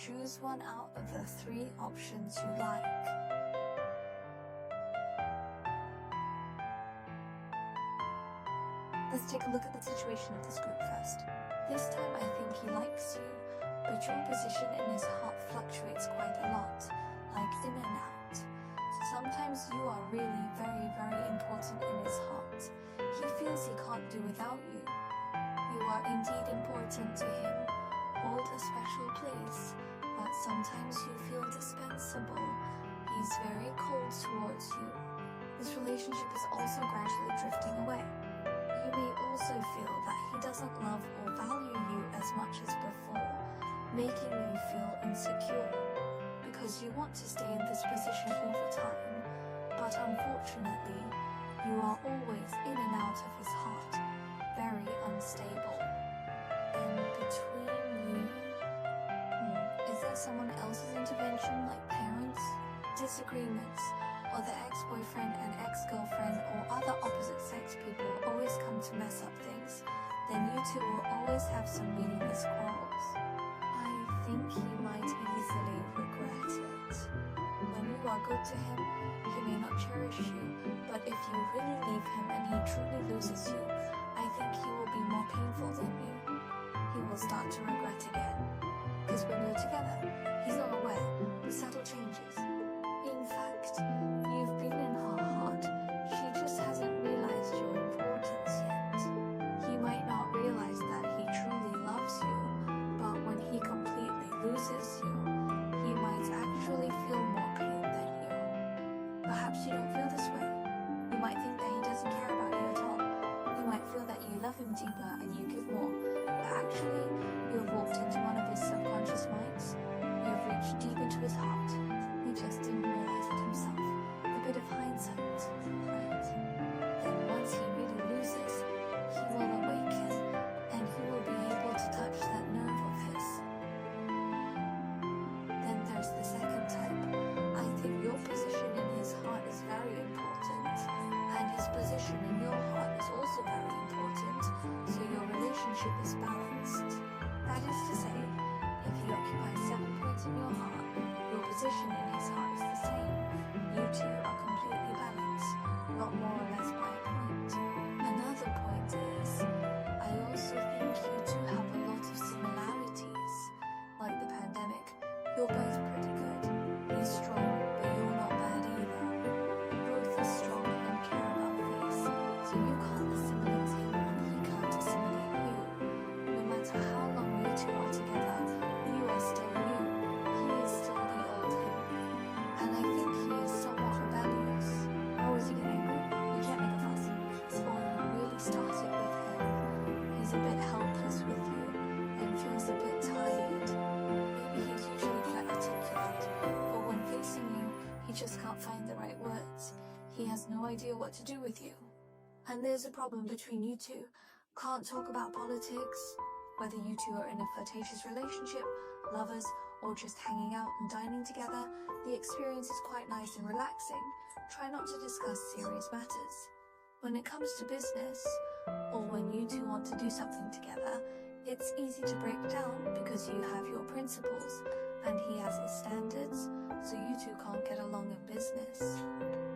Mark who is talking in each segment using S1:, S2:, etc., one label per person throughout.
S1: choose one out of the 3 options you like. Let's take a look at the situation of this group first. This time I think he likes you, but your position in his heart fluctuates quite a lot, like in and out. Sometimes you are really very, very important in his heart. He feels he can't do without you. You are indeed important to him, hold a special place, but sometimes you feel dispensable. He's very cold towards you. This relationship is also gradually drifting away. You may also feel that he doesn't love or value you as much as before, making you feel insecure, because you want to stay in this position all the time, but unfortunately, you are always in and out of his heart, very unstable. And between you, is there someone else's intervention, like parents, disagreements, or the ex-boyfriend and ex-girlfriend or other opposite-sex people always come to mess up things? Then you two will always have some meaningless quarrels. I think he might easily regret it. When you are good to him, he may not cherish you, but if you really leave him and he truly loses you, I think he will be more painful than you. He will start to regret again. Because when you're together, he's not aware, but subtle changes. In fact, you've been in her heart. She just hasn't realized your importance yet. He might not realize that he truly loves you, but when he completely loses you, he might actually feel more pain than you. Perhaps you don't feel this way. You might think that he doesn't care about you at all. You might feel that you love him deeper and you give more, but actually, you have walked into one of his subconscious minds. You have reached deep into his heart. He just didn't realize it himself. A bit of hindsight, right? Then once he really loses, he will awaken and he will be able to touch that nerve of his. Then there's the second type. I think your position in his heart is very important, and his position in your heart is also very important, so your relationship is balanced. That is to say, if he occupies 7 points in your heart, your position in his heart is the same. You two are completely balanced, not more or less by a point. Another point is, I also think you two have a lot of similarities. Like the pandemic, you're both pretty good. He's strong, but you're not bad either. Both are strong and care about face, so you can't assimilate him and he can't assimilate you. No matter how long you two are together, you are still you. He is still the old him. And I think he is somewhat rebellious. Oh, is he getting angry? You can't make a fuss. Or you really started with him. He's a bit helpless with you and feels a bit tired. Maybe he's usually quite articulate, but when facing you, he just can't find the right words. He has no idea what to do with you. And there's a problem between you two. Can't talk about politics. Whether you two are in a flirtatious relationship, lovers, or just hanging out and dining together, the experience is quite nice and relaxing. Try not to discuss serious matters. When it comes to business, or when you two want to do something together, it's easy to break down because you have your principles and he has his standards, so you two can't get along in business.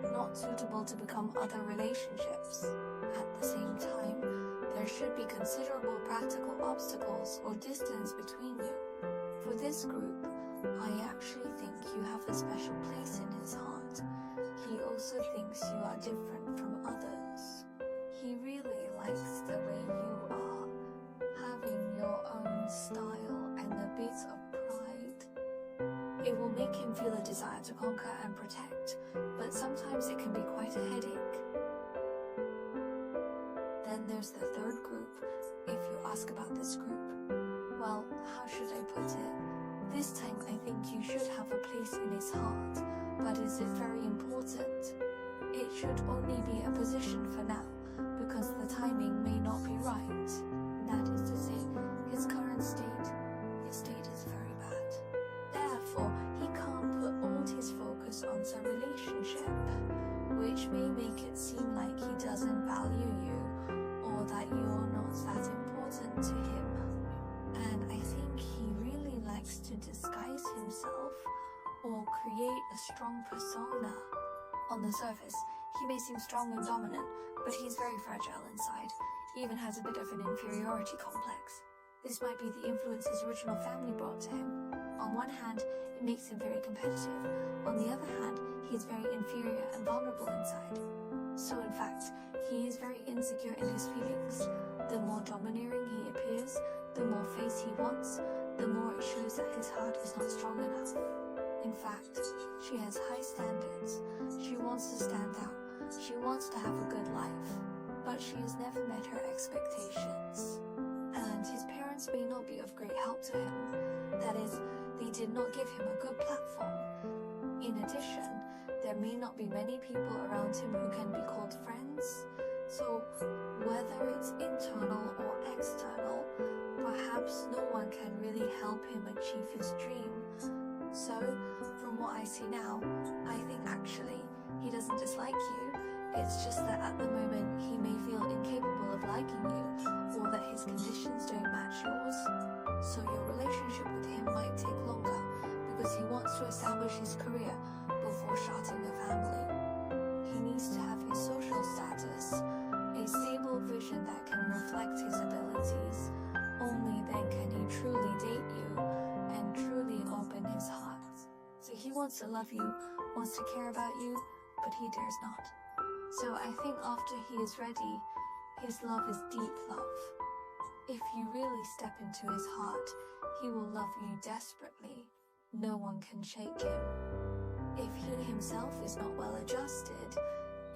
S1: Not suitable to become other relationships. At the same time, there should be considerable practical obstacles or distance between you. For this group, I actually think you have a special place in his heart. He also thinks you are different from others. He really likes the way you are, having your own style and a bit of pride. It will make him feel a desire to conquer and protect, but sometimes it can be quite a headache. Then there's the third group, if you ask about this group. Well, how should I put it? This time I think you should have a place in his heart, but is it very important? It should only be a position for now, because the timing may not be right. That is to say, his current state, is very bad. Therefore, he can't put all his focus on the relationship, which may make it seem like he doesn't value you, or that you're not that important to him. And I think he really likes to to disguise himself or create a strong persona. On the surface, he may seem strong and dominant, but he's very fragile inside, even has a bit of an inferiority complex. This might be the influence his original family brought to him. On one hand, it makes him very competitive. On the other hand, he is very inferior and vulnerable inside. So in fact, he is very insecure in his feelings. The more domineering he appears, the more face he wants, the more it shows that his heart is not strong enough. In fact, she has high standards. She wants to stand out. She wants to have a good life. But she has never met her expectations. And his parents may not be of great help to him. That is, they did not give him a good platform. In addition, there may not be many people around him who can be called friends. So, whether it's internal or external, perhaps no one can really help him achieve his dream. So, from what I see now, I think actually he doesn't dislike you. It's just that at the moment he may feel incapable of liking you, or that his conditions don't match yours. So your relationship with him might take longer because he wants to establish his career before starting a family. He needs to have his social status, a stable vision that can reflect his abilities. Only then can he truly date you and truly open his heart. So he wants to love you, wants to care about you, but he dares not. So I think after he is ready, his love is deep love. If you really step into his heart, he will love you desperately. No one can shake him. If he himself is not well adjusted,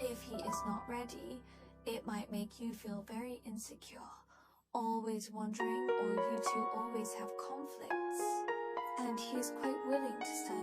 S1: if he is not ready, it might make you feel very insecure, always wondering, or you two always have conflicts. And he is quite willing to stand